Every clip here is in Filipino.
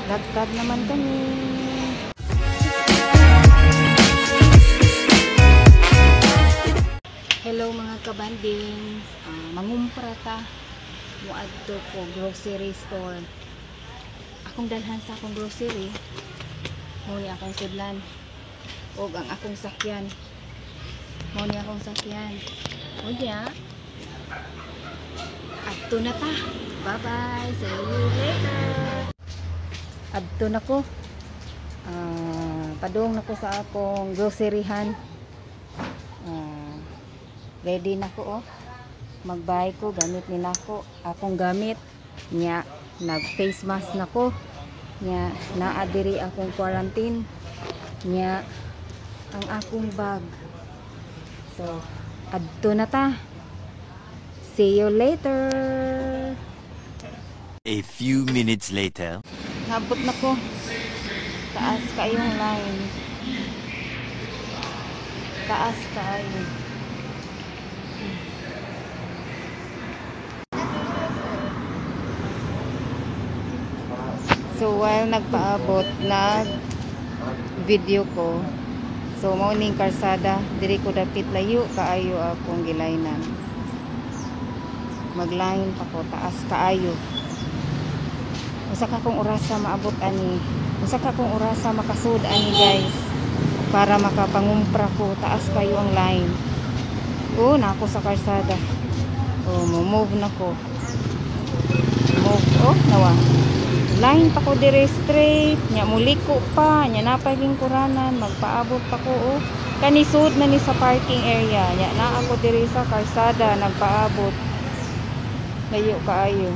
Lagkad naman kami. Hello mga kabanding. Mangumpra ta. Muadto ko grocery store. Akong dalhan sa akong grocery. Muni akong sudlan. Og ang akong sakyan. Muni akong sakyan. Unya. Adto na ta. Bye bye. See you later. Adto na ko. Padung na ko sa akong groceryhan. Ready na ko, oh. Magbayad ko, gamit ni nako. Akong gamit nya, nag face mask na ko nya, naadiri akong quarantine nya, ang akong bag. So adto na ta. See you later. A few minutes later. Nabot na ko. Taas kayong line. Taas kayo. So while nagpaabot, video ko. So mao ning karsada, diri ko dapit layo kaayo akong gilaynan. Maglain pa ko taas kaayo. Usa ka kong orasa maabot ani. Usa ka kong orasa makasud ani guys. Para makapangumpra ko, taas kayo ang line. Oh, na ako sa karsada. Oh, move na ko. Move, oh, nawa. Line pa ko dire straight, nya muliko pa, nya napaging kuranan, magpaabot pa ko, oh. Kanisud na ni sa parking area, nya na ako dire sa karsada, nagpaabot. Layo kaayo.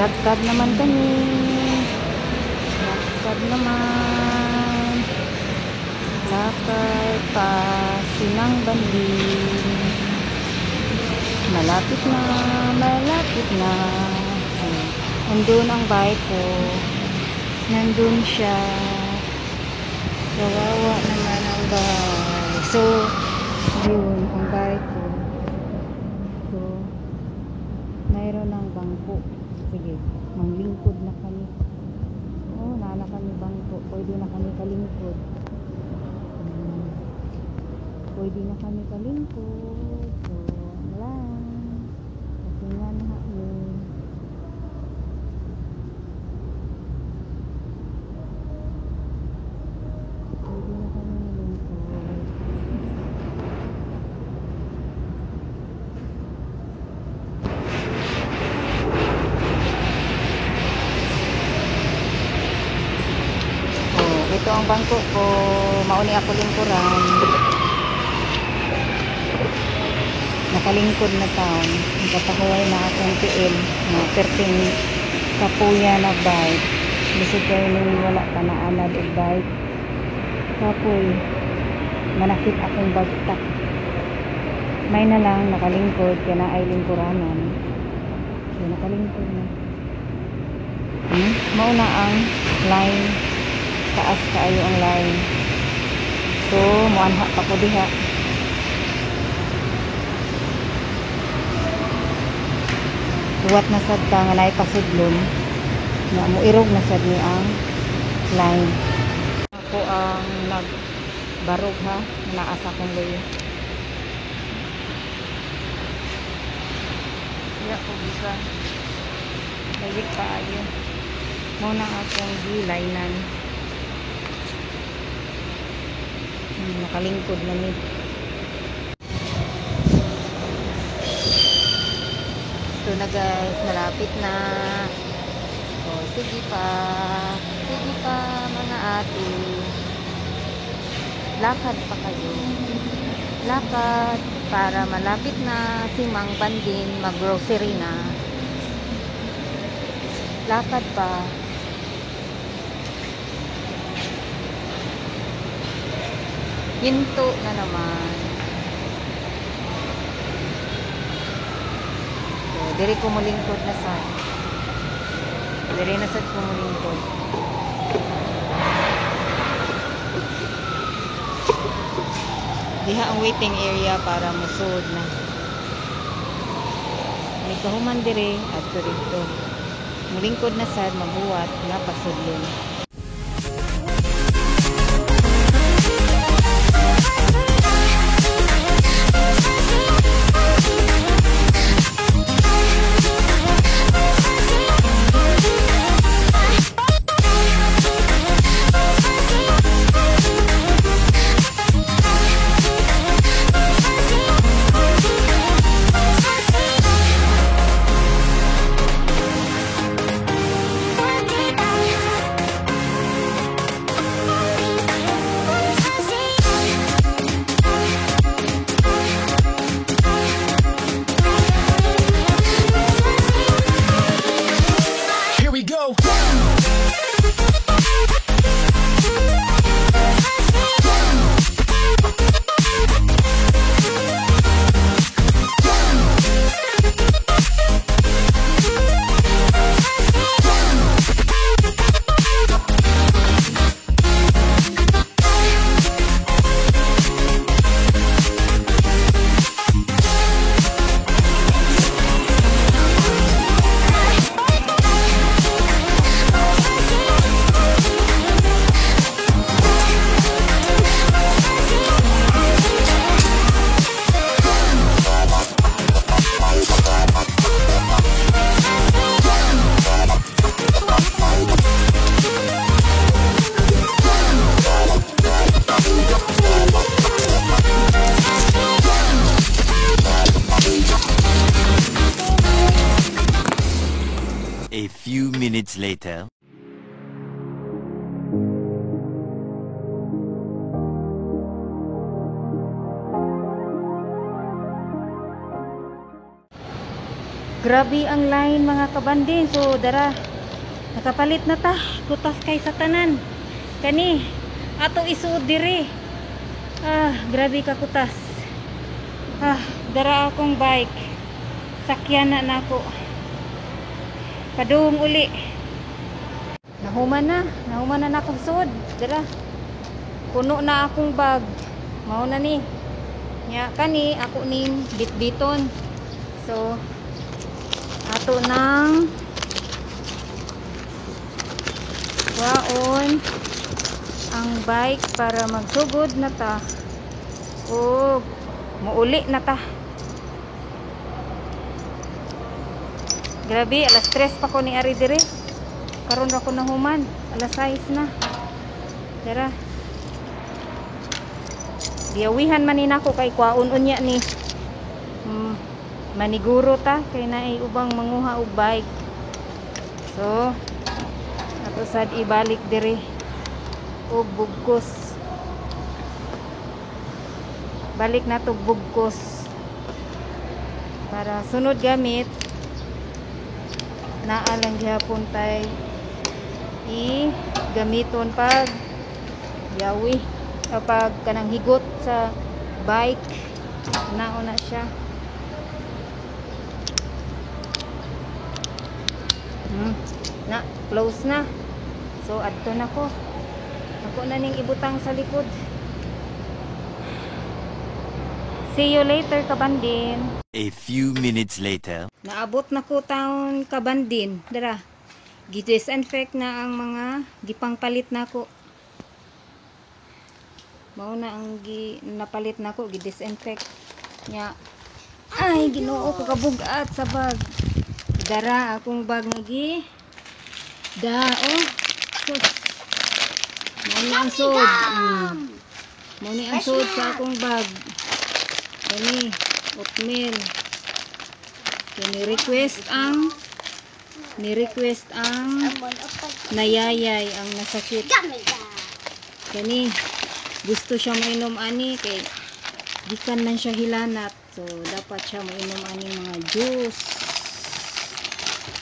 Lagkad naman kami. Lagkad naman. Lakad pa Sinang Banding. Malapit na, malapit na. Nandun ang bike ko. Nandun siya. Kawawa naman ang bike. So, yun, ang bike ko. So, mayroon ng bangko. Sige, manglingkod na kami. Oh, nana kami bangko. Pwede na kami kalingkod. Pwede na kami kalingkod. So, wala. Kasi nga na yun. Pwede na kami kalingkod. Ito ang bangko ko, mauni ako lingkuran. Nakalingkod na taon. Nagkatahuay na akong PL na perting kapuya na bike. Bisig kayo nung wala pa na anad o bike. Kapoy, manakit akong bagtak. May na lang nakalingkod, kaya na ay lingkuranan. So nakalingkod na. Mauna ang line. Taas kaayo ang line. So muanha pa ko diha. Buwat na sad ta nga naay pasudlon na muirog na sad ni ang line. Ako ang nagbarog ha, naasa kong loyo. Kaya ko bisa layig kaayo. Muna akong gilaynan. nakalingkod na ni. Ito na guys, malapit na. Oh, sige pa mga ate. Lakad pa kayo. Lakad para malapit na si Mang Bandin mag-grocery na. Lakad pa. Hinto na naman. So, diri ko mulingkod na sad. Diri na sad ko mulingkod. Diha ang waiting area para musod na. May kahuman dire at dito. Mulingkod na sad magbuhat na pasudlon. A few minutes later. Grabe ang line mga kabandin. So dara, nakapalit na ta. Kutas kay sa tanan. Kani ato isuod diri. Grabe ka kutas. Dara akong bike. Sakyan na nako. Padung uli. Nahuman na akong suod. Dara. Puno na akong bag. Mao na ni. Nya kani ako ning bitbiton. So ato nang waon ang bike para magsugod na ta. O muuli na ta. Grabe, alas 3 pa ko ni ari dire. Karon ra ko nahuman. Alas 6 na. Dara. Giyawihan man ni nako kay kwaon unya ni. Maniguro ta kay naay ubang manguha og bike. So, ato sad ibalik dire og bugkos. Balik na to bugkos. Para sunod gamit naa lang gihapon tay gamiton pag yawi kapag kanang higot sa bike nauna siya. Na close na. So adto na ko. Ako na ning ibutang sa likod. See you later kabandin. A few minutes later. Naabot na ko taon kabandin. Dara. Gi-disinfect na ang mga gipangpalit na ko. Mao na ang napalit na ko, gi-disinfect nya. Ay, Ginoo ko kabugat sa bag. Dara akong bag nga gi dao. Mao na ang sod. Muni ang suot sa akong bag. Kani, oatmeal. Kani ni-request ang nayayay ang nasakit. Kani, gusto siya mainom ani kay gikan man siya hilanat. So, dapat siya mainom ani mga juice,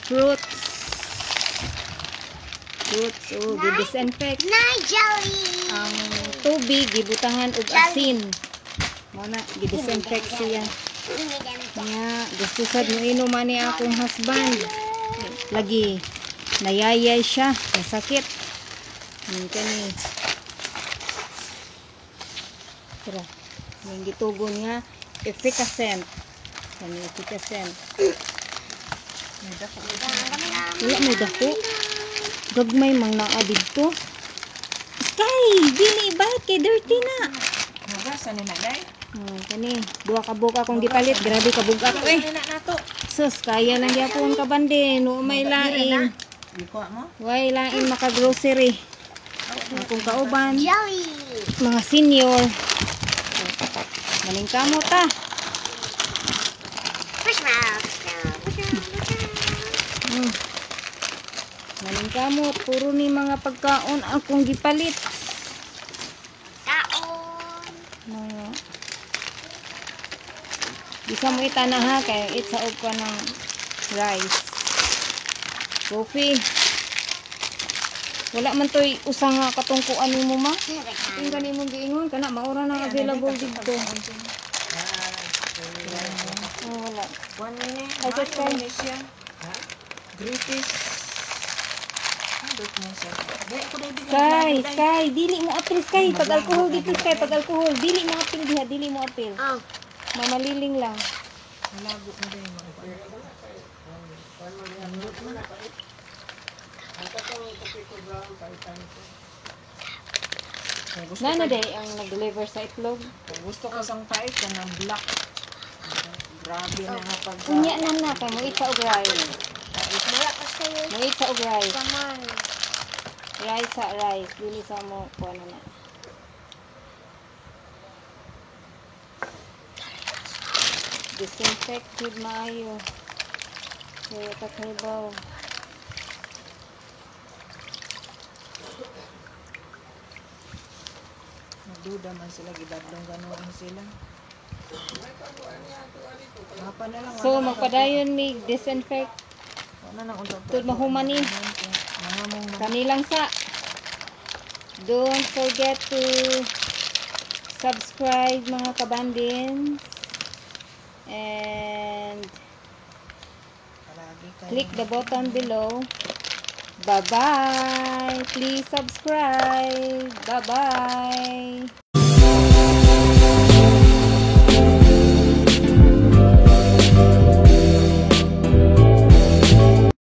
fruits, gi-disinfect. Ang tubig, gibutangan og asin. Muna, gi-disinfect siya. Nga, gusto sad mo inom ani akong husband. Lagi, nayayay siya, nasakit. Kani. Tara, may gitugon nga, efficacent. Kani, efficacent. Wala mo dako. Gagmay mang naa dito. Sky, dili ba kay dirty na. Nagasan ni Naday. Kani, duha ka buka akong gipalit, grabe ka bugak eh. Sus, kaya lang gyapon ka bande, no may lain. Iko mo? Way lain maka grocery. Akong kauban, mga senior. Maning kamo ta. Maning kamo, puro ni mga pagkaon akong gipalit. Mga bisa mo itana ha, kaya itsaog ka ng rice. Coffee. Wala man to'y usang nga katungkuan mo ma. Yung ganin mong giingon, kana maura na available dito. Wala. 1 minute. Ay, sus, kay. Indonesia. British. Sky, dili mo apil Sky, pag alcohol dito Sky, pag alcohol, dili mo apil diha, dili mo apil. Mamaliling lang. Malago mo din mga Nano day ang nag-deliver sa itlog? gusto ka sang pait ka ng black. Grabe na nga pag... Unya na kay mo itsa og rice. Mo itsa og rice. Rice, dili sa mo kuan na. Disinfected maayo. Kaya takaybaw. Nagduda man sila, gidadlong ganoon sila. Mapa na lang. So magpadayon mi disinfect. Wala nang unta. Tud mahuman ni. Nangamong na. Kanilang sa. Don't forget to subscribe mga kabandins. And Palagi kayo. click the button below. Bye-bye. Please subscribe. Bye-bye.